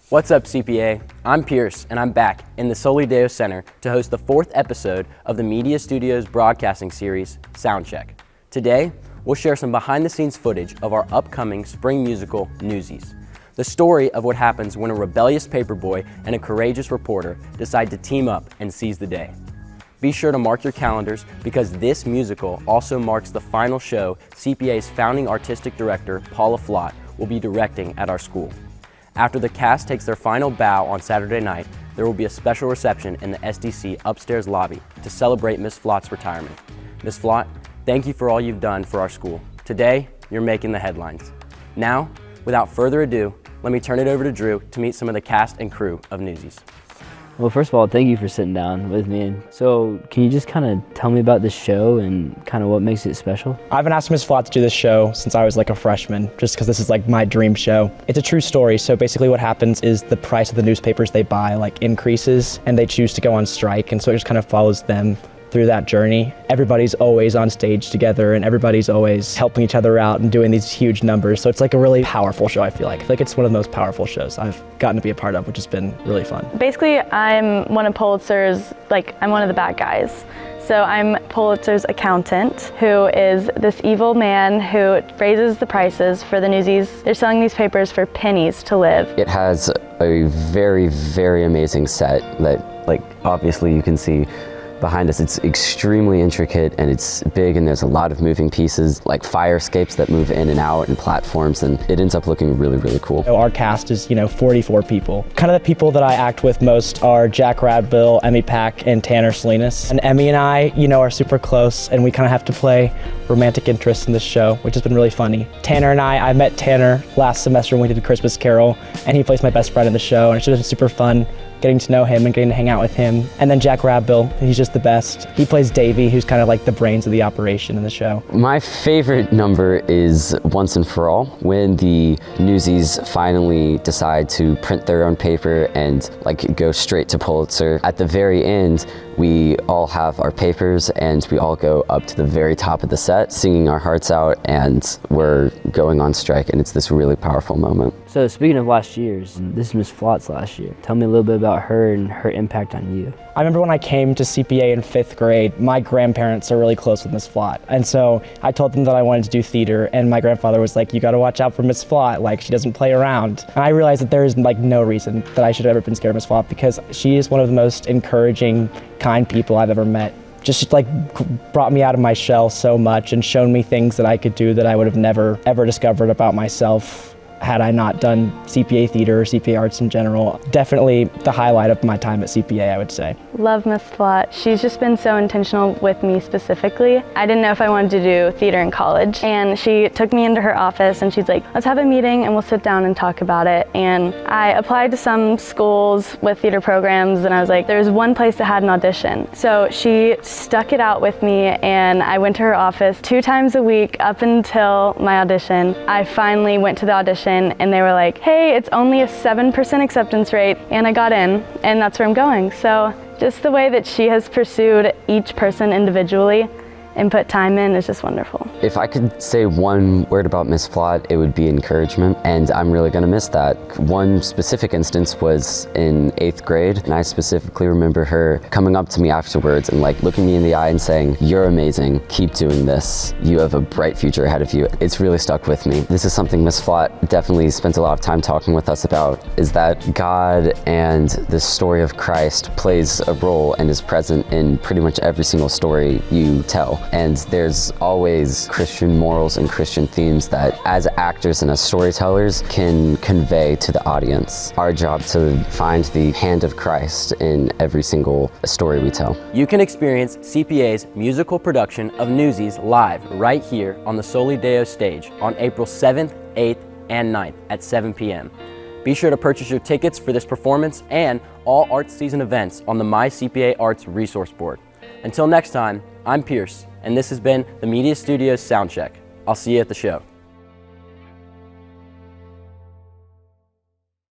What's up, CPA? I'm Pierce, and I'm back in the Soli Deo Center to host the 4th episode of the Media Studios broadcasting series, Soundcheck. Today, we'll share some behind-the-scenes footage of our upcoming spring musical, Newsies. The story of what happens when a rebellious paperboy and a courageous reporter decide to team up and seize the day. Be sure to mark your calendars because this musical also marks the final show CPA's founding artistic director, Paula Flott, will be directing at our school. After the cast takes their final bow on Saturday night, there will be a special reception in the SDC upstairs lobby to celebrate Ms. Flott's retirement. Ms. Flott, thank you for all you've done for our school. Today, you're making the headlines. Now, without further ado, let me turn it over to Drew to meet some of the cast and crew of Newsies. Well, first of all, thank you for sitting down with me. So can you just kind of tell me about this show and kind of what makes it special? I've been asking Ms. Flott to do this show since I was like a freshman, just because this is like my dream show. It's a true story. So basically what happens is the price of the newspapers they buy like increases and they choose to go on strike. And so it just kind of follows them through that journey. Everybody's always on stage together and everybody's always helping each other out and doing these huge numbers. So it's like a really powerful show, I feel like. It's one of the most powerful shows I've gotten to be a part of, which has been really fun. Basically, I'm one of Pulitzer's, I'm one of the bad guys. So I'm Pulitzer's accountant, who is this evil man who raises the prices for the Newsies. They're selling these papers for pennies to live. It has a very, very amazing set that, obviously you can see behind us. It's extremely intricate and it's big and there's a lot of moving pieces, like fire escapes that move in and out and platforms, and it ends up looking really, really cool. So our cast is, 44 people. Kind of the people that I act with most are Jack Radbill, Emmy Pack, and Tanner Salinas. And Emmy and I, are super close and we kind of have to play romantic interests in this show, which has been really funny. Tanner and I met Tanner last semester when we did Christmas Carol, and he plays my best friend in the show, and it's just been super fun getting to know him and getting to hang out with him. And then Jack Radbill, he's just the best. He plays Davey, who's kind of like the brains of the operation in the show. My favorite number is Once and For All, when the Newsies finally decide to print their own paper and go straight to Pulitzer. At the very end, we all have our papers and we all go up to the very top of the set, singing our hearts out, and we're going on strike, and it's this really powerful moment. So speaking of last year's, this is Ms. Flott's last year. Tell me a little bit about her and her impact on you. I remember when I came to CPA in 5th grade, my grandparents are really close with Ms. Flott. And so I told them that I wanted to do theater, and my grandfather was like, you gotta watch out for Ms. Flott, she doesn't play around. And I realized that there is no reason that I should have ever been scared of Ms. Flott, because she is one of the most encouraging, kind people I've ever met. Just brought me out of my shell so much and shown me things that I could do that I would have never ever discovered about myself had I not done CPA theater or CPA Arts in general. Definitely the highlight of my time at CPA, I would say. Love Ms. Flott. She's just been so intentional with me specifically. I didn't know if I wanted to do theater in college, and she took me into her office and she's like, let's have a meeting and we'll sit down and talk about it. And I applied to some schools with theater programs, and I was like, there's one place that had an audition. So she stuck it out with me, and I went to her office 2 times a week up until my audition. I finally went to the audition and they were like, hey, it's only a 7% acceptance rate, and I got in, and that's where I'm going. So just the way that she has pursued each person individually and put time in is just wonderful. If I could say one word about Ms. Flott, it would be encouragement, and I'm really gonna miss that. One specific instance was in 8th grade, and I specifically remember her coming up to me afterwards and looking me in the eye and saying, you're amazing, keep doing this, you have a bright future ahead of you. It's really stuck with me. This is something Ms. Flott definitely spent a lot of time talking with us about, is that God and the story of Christ plays a role and is present in pretty much every single story you tell. And there's always Christian morals and Christian themes that, as actors and as storytellers, can convey to the audience. Our job to find the hand of Christ in every single story we tell. You can experience CPA's musical production of Newsies live right here on the Soli Deo stage on April 7th, 8th, and 9th at 7 p.m. Be sure to purchase your tickets for this performance and all arts season events on the My CPA Arts resource board. Until next time, I'm Pierce, and this has been the Media Studios Soundcheck. I'll see you at the show.